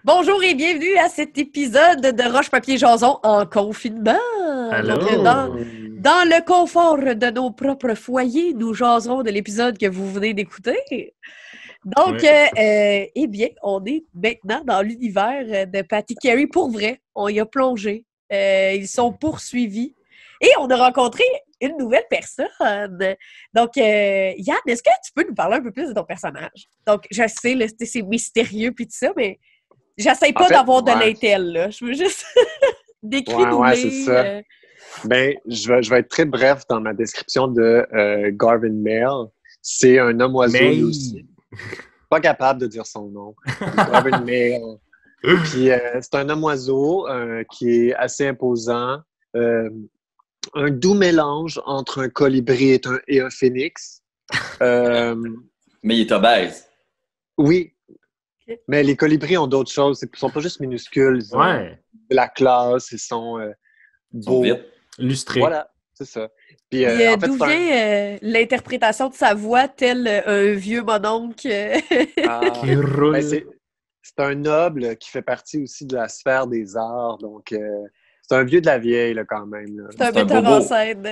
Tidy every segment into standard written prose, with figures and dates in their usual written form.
Bonjour et bienvenue à cet épisode de Roche-Papier-Jason en confinement. Allô? Donc, dans le confort de nos propres foyers, nous jaserons de l'épisode que vous venez d'écouter. Donc, eh bien, on est maintenant dans l'univers de Patty Carey pour vrai. On y a plongé. Ils sont poursuivis. Et on a rencontré une nouvelle personne. Donc, Yann, est-ce que tu peux nous parler un peu plus de ton personnage? Donc, je sais, là, c'est mystérieux puis tout ça, mais j'essaie pas d'avoir de l'intel, là. Je veux juste décrire Ouais, c'est ça. Ben, je vais être très bref dans ma description de Garvin Mail. C'est un homme-oiseau, lui aussi. Pas capable de dire son nom. Garvin Mail. Puis, c'est un homme-oiseau qui est assez imposant. Un doux mélange entre un colibri et un phénix. Mais il est obèse. Oui. Mais les colibris ont d'autres choses. Ils sont pas juste minuscules. Ils ont de la classe. Ils sont beaux. Vite. Lustrés. Voilà, c'est ça. Puis, d'où vient l'interprétation de sa voix tel un vieux mononcle qui roule? Ben, c'est un noble qui fait partie aussi de la sphère des arts. Donc, c'est un vieux de la vieille, là, quand même. Là. C'est un metteur en scène.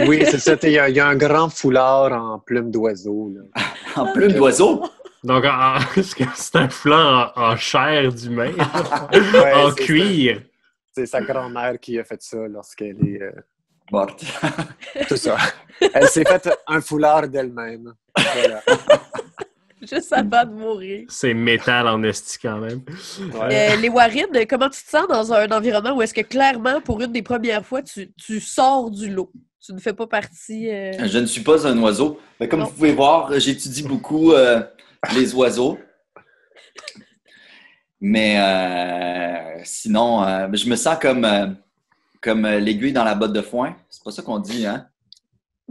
Oui, c'est ça. Il y a un grand foulard en plume d'oiseau. En plume d'oiseau? Donc, c'est un foulard en chair d'humain, en cuir. C'est sa grand-mère qui a fait ça lorsqu'elle est morte. C'est ça. Elle s'est faite un foulard d'elle-même. Voilà. Juste avant de mourir. C'est métal en esti quand même. Ouais. Les Warren, comment tu te sens dans un environnement où est-ce que clairement, pour une des premières fois, tu sors du lot? Tu ne fais pas partie... Je ne suis pas un oiseau. Mais comme vous pouvez voir, j'étudie beaucoup les oiseaux. Mais sinon, je me sens comme l'aiguille dans la botte de foin. C'est pas ça qu'on dit, hein?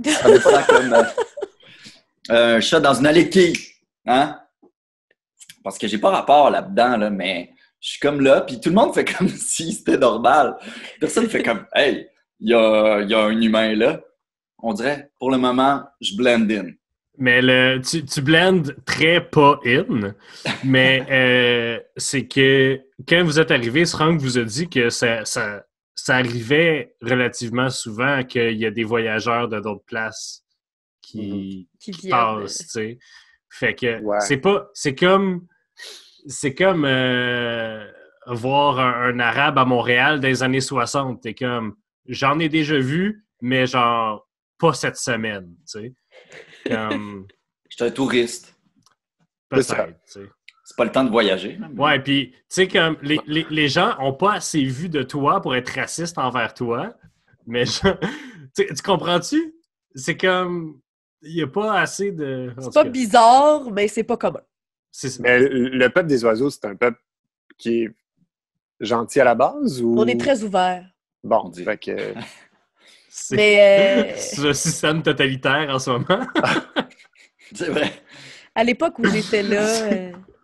Je me sens comme un chat dans une allée de quilles. Hein? Parce que j'ai pas rapport là-dedans, là, mais je suis comme là, puis tout le monde fait comme si c'était normal. Personne fait comme « Hey, il y a un humain là. » On dirait, pour le moment, je blend in. Mais tu blendes très pas in, mais c'est que quand vous êtes arrivé, Franck vous a dit que ça arrivait relativement souvent qu'il y a des voyageurs de d'autres places qui passent, tu sais. Fait que c'est comme voir un Arabe à Montréal des années 60. T'es comme, j'en ai déjà vu, mais genre, pas cette semaine, tu sais. Comme... Je suis un touriste. Peut-être, tu sais. C'est pas le temps de voyager. Là, mais... Ouais, puis, tu sais, comme, les gens ont pas assez vu de toi pour être racistes envers toi, mais genre, tu comprends-tu? C'est comme... Il n'y a pas assez de... C'est pas bizarre, mais c'est pas commun. Mais le peuple des oiseaux, c'est un peuple qui est gentil à la base ou... On est très ouvert. Bon, fait que... Mais c'est un système totalitaire en ce moment. C'est vrai. À l'époque où j'étais là...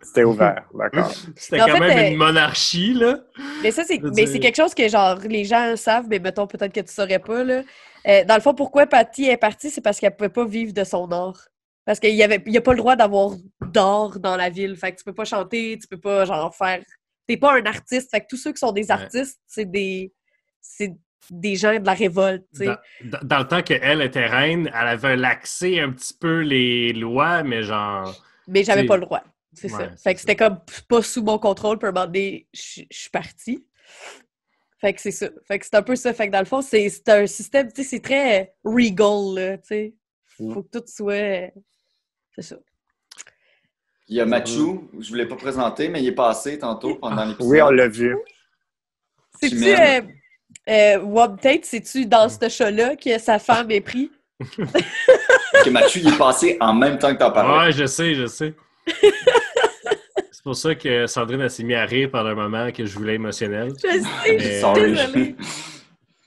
C'était ouvert, d'accord. C'était quand même une monarchie, là. Mais ça, c'est quelque chose que, genre, les gens savent, mais mettons, peut-être que tu saurais pas, là. Dans le fond, pourquoi Patty est partie, c'est parce qu'elle pouvait pas vivre de son art. Parce qu'il y a pas le droit d'avoir d'art dans la ville. Fait que tu peux pas chanter, tu peux pas, genre, faire... T'es pas un artiste. Fait que tous ceux qui sont des artistes, c'est des gens de la révolte, tu sais. Dans le temps qu'elle était reine, elle avait laxé un petit peu les lois, mais genre... Mais j'avais pas le droit. C'est ouais, ça. Fait que c'était comme pas sous mon contrôle, puis à un moment donné, je suis partie. Fait que c'est ça. Fait que c'est un peu ça. Fait que dans le fond, c'est un système, tu sais, c'est très regal, là, tu sais. Faut que tout soit... C'est ça. Il y a Machu, je voulais pas présenter, mais il est passé tantôt pendant l'épisode. Oui, on l'a vu. C'est-tu... One Tate, c'est-tu dans ce show-là que sa femme est prise? Que Machu, il est passé en même temps que t'en parlais. Ouais, je sais. C'est pour ça que Sandrine s'est mis à rire pendant un moment que je voulais émotionnel. Je sais, je suis désolée.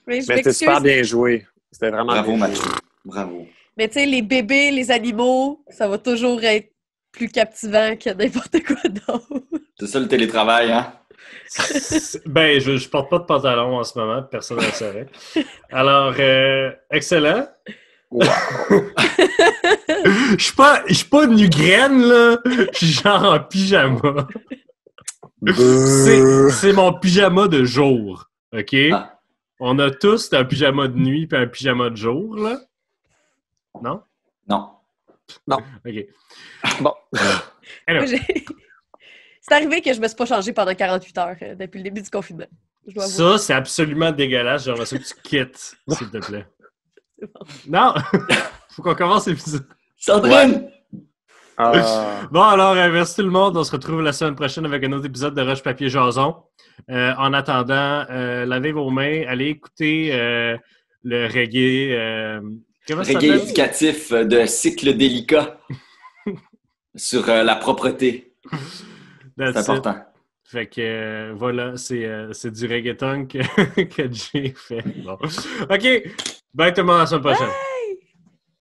Mais c'était super bien joué. C'était vraiment bravo, bien Machu. joué. Bravo. Mais tu sais, les bébés, les animaux, ça va toujours être plus captivant que n'importe quoi d'autre. C'est ça le télétravail, hein? Ben, je porte pas de pantalon en ce moment, personne ne le saurait. Alors, excellent. Wow. Je suis pas nu graine, là. Je suis genre en pyjama. C'est mon pyjama de jour, OK? Ah. On a tous un pyjama de nuit et un pyjama de jour, là? Non? Non. OK. Bon. Anyway. Moi, c'est arrivé que je me suis pas changée pendant 48 heures depuis le début du confinement. Je dois avouer. Ça, c'est absolument dégueulasse. J'aimerais ça que tu quittes, s'il te plaît. C'est bon. Non! Faut qu'on commence l'épisode. Sandrine! Bon, alors, merci tout le monde. On se retrouve la semaine prochaine avec un autre épisode de Roche Papier Jason. En attendant, lavez vos mains. Allez écouter le reggae. Comment ça Reggae s'appelle? éducatif de cycle délicat sur la propreté. That's C'est important. it. Fait que voilà, c'est du reggaeton que Jay fait. Bon. OK. Bye tout le monde, à la semaine prochaine.